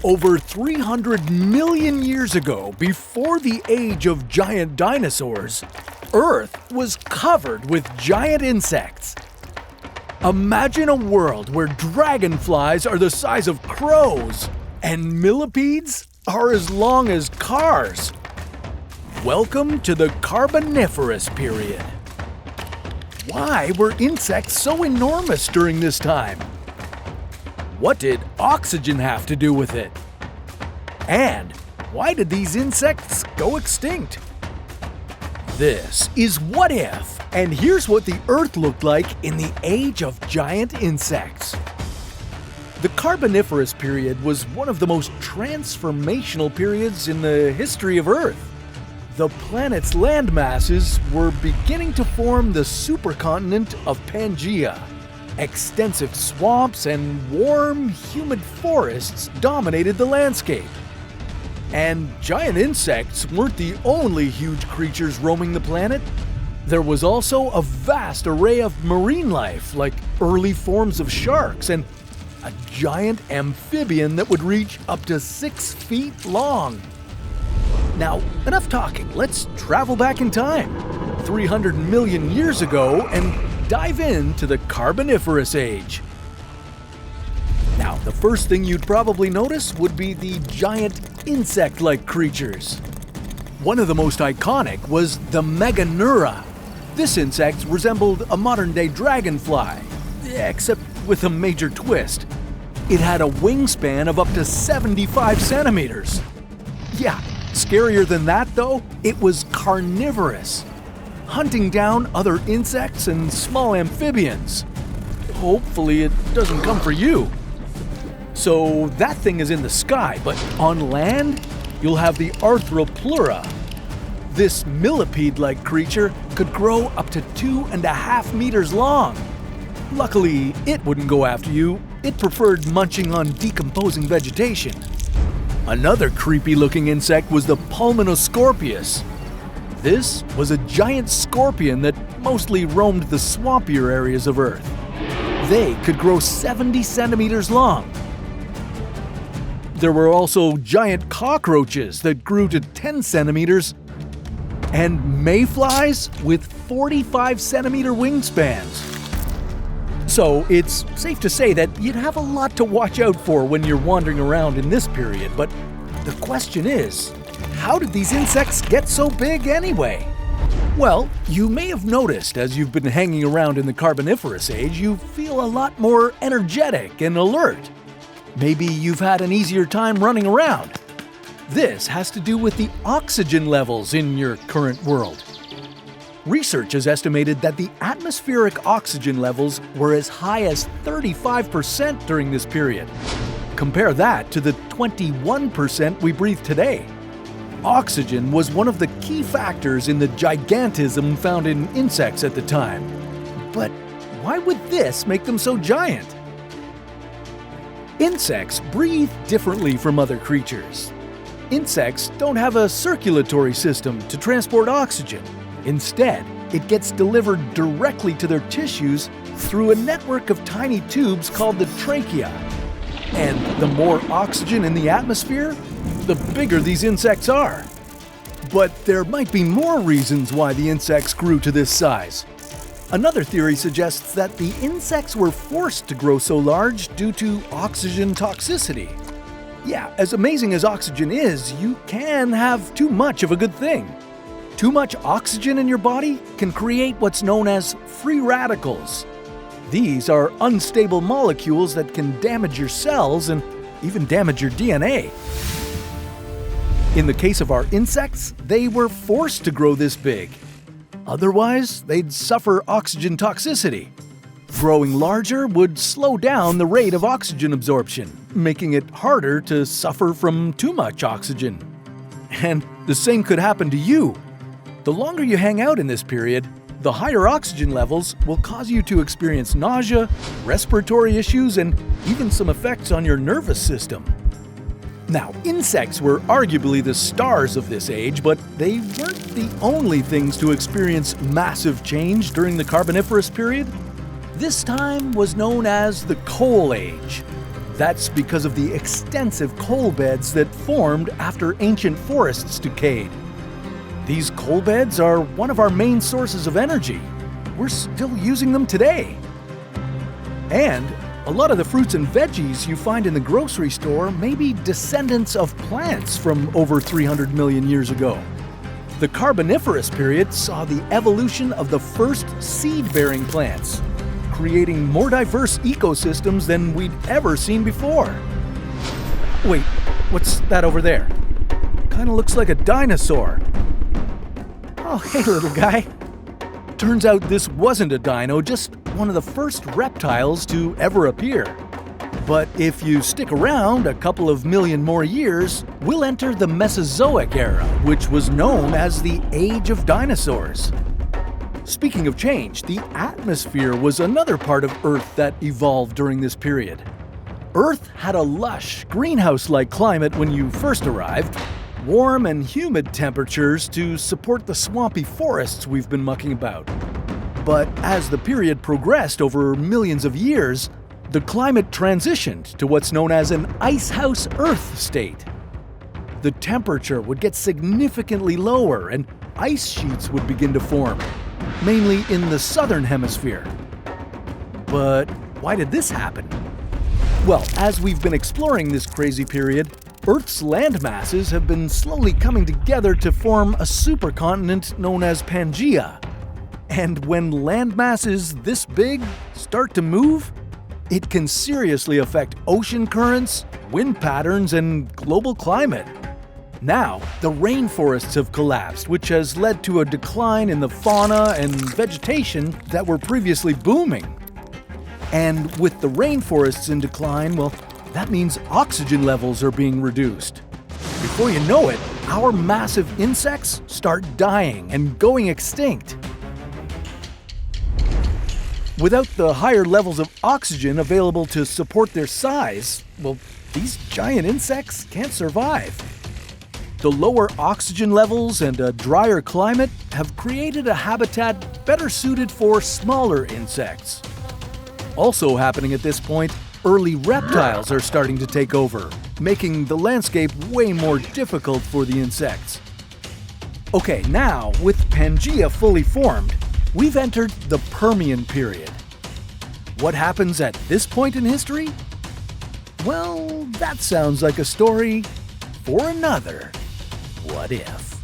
Over 300 million years ago, before the age of giant dinosaurs, Earth was covered with giant insects. Imagine a world where dragonflies are the size of crows and millipedes are as long as cars. Welcome to the Carboniferous period. Why were insects so enormous during this time? What did oxygen have to do with it? And why did these insects go extinct? This is What If, and here's what the Earth looked like in the age of giant insects. The Carboniferous period was one of the most transformational periods in the history of Earth. The planet's land masses were beginning to form the supercontinent of Pangaea. Extensive swamps and warm, humid forests dominated the landscape. And giant insects weren't the only huge creatures roaming the planet. There was also a vast array of marine life, like early forms of sharks and a giant amphibian that would reach up to 6 feet long. Now, enough talking. Let's travel back in time, 300 million years ago, and dive into the Carboniferous age. Now, the first thing you'd probably notice would be the giant insect-like creatures. One of the most iconic was the Meganeura. This insect resembled a modern-day dragonfly, except with a major twist. It had a wingspan of up to 75 centimeters. Yeah, scarier than that though, it was carnivorous, hunting down other insects and small amphibians. Hopefully it doesn't come for you. So that thing is in the sky, but on land, you'll have the Arthropleura. This millipede-like creature could grow up to 2.5 meters long. Luckily, it wouldn't go after you. It preferred munching on decomposing vegetation. Another creepy-looking insect was the Pulmonoscorpius. This was a giant scorpion that mostly roamed the swampier areas of Earth. They could grow 70 centimeters long. There were also giant cockroaches that grew to 10 centimeters and mayflies with 45-centimeter wingspans. So it's safe to say that you'd have a lot to watch out for when you're wandering around in this period, but the question is, how did these insects get so big anyway? Well, you may have noticed as you've been hanging around in the Carboniferous age, you feel a lot more energetic and alert. Maybe you've had an easier time running around. This has to do with the oxygen levels in your current world. Research has estimated that the atmospheric oxygen levels were as high as 35% during this period. Compare that to the 21% we breathe today. Oxygen was one of the key factors in the gigantism found in insects at the time. But why would this make them so giant? Insects breathe differently from other creatures. Insects don't have a circulatory system to transport oxygen. Instead, it gets delivered directly to their tissues through a network of tiny tubes called the trachea. And the more oxygen in the atmosphere, the bigger these insects are. But there might be more reasons why the insects grew to this size. Another theory suggests that the insects were forced to grow so large due to oxygen toxicity. Yeah, as amazing as oxygen is, you can have too much of a good thing. Too much oxygen in your body can create what's known as free radicals. These are unstable molecules that can damage your cells and even damage your DNA. In the case of our insects, they were forced to grow this big. Otherwise, they'd suffer oxygen toxicity. Growing larger would slow down the rate of oxygen absorption, making it harder to suffer from too much oxygen. And the same could happen to you. The longer you hang out in this period, the higher oxygen levels will cause you to experience nausea, respiratory issues, and even some effects on your nervous system. Now, insects were arguably the stars of this age, but they weren't the only things to experience massive change during the Carboniferous period. This time was known as the Coal Age. That's because of the extensive coal beds that formed after ancient forests decayed. These coal beds are one of our main sources of energy. We're still using them today. And a lot of the fruits and veggies you find in the grocery store may be descendants of plants from over 300 million years ago. The Carboniferous period saw the evolution of the first seed-bearing plants, creating more diverse ecosystems than we'd ever seen before. Wait, what's that over there? Kinda looks like a dinosaur. Oh, hey little guy. Turns out this wasn't a dino, just one of the first reptiles to ever appear. But if you stick around a couple of million more years, we'll enter the Mesozoic era, which was known as the Age of Dinosaurs. Speaking of change, the atmosphere was another part of Earth that evolved during this period. Earth had a lush, greenhouse-like climate when you first arrived, warm and humid temperatures to support the swampy forests we've been mucking about. But as the period progressed over millions of years, the climate transitioned to what's known as an icehouse Earth state. The temperature would get significantly lower and ice sheets would begin to form, mainly in the southern hemisphere. But why did this happen? Well, as we've been exploring this crazy period, Earth's land masses have been slowly coming together to form a supercontinent known as Pangaea. And when land masses this big start to move, it can seriously affect ocean currents, wind patterns, and global climate. Now, the rainforests have collapsed, which has led to a decline in the fauna and vegetation that were previously booming. And with the rainforests in decline, well, that means oxygen levels are being reduced. Before you know it, our massive insects start dying and going extinct. Without the higher levels of oxygen available to support their size, well, these giant insects can't survive. The lower oxygen levels and a drier climate have created a habitat better suited for smaller insects. Also happening at this point, early reptiles are starting to take over, making the landscape way more difficult for the insects. Okay, now, with Pangaea fully formed, we've entered the Permian period. What happens at this point in history? Well, that sounds like a story for another What If.